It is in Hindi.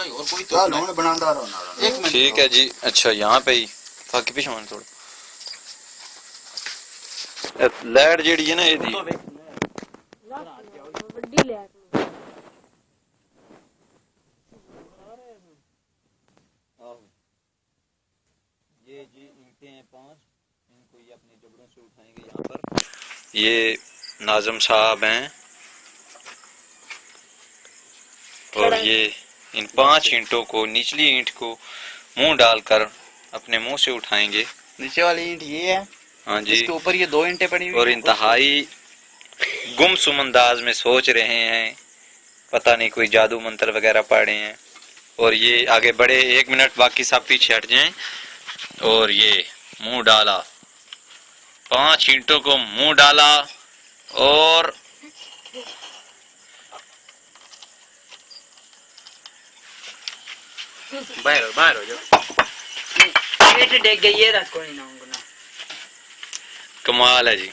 कहीं और कोई तो लोन बनाता रहो ना। एक मिनट ठीक है जी। अच्छा यहाँ पे ही बाकी पीछे मान थोड़ा लाइट जेडी है ना ये दी बड़ी लाइट ये जी ईंटें हैं 5 इनको ये अपने जबड़ों से उठाएंगे यहाँ पर। ये नाज़म साहब हैं और ये इन 5 ईंटों को निचली ईंट को मुंह डालकर अपने मुंह से उठाएंगे। नीचे वाली ईंट ये है। हाँ जी। इसके ऊपर ये 2 ईंटें पड़ी हुई और हैं। इंतहाई गुमसुम अंदाज में सोच रहे हैं, पता नहीं कोई जादू मंत्र वगैरह पढ़े हैं। और ये आगे बढ़े 1 मिनट बाकी सब पीछे हट जाएं। और ये मुंह डाला 5 ईंटों को मुंह डाला और बाहर हो जाओ। डेग गई है कोई ना कमाल है जी।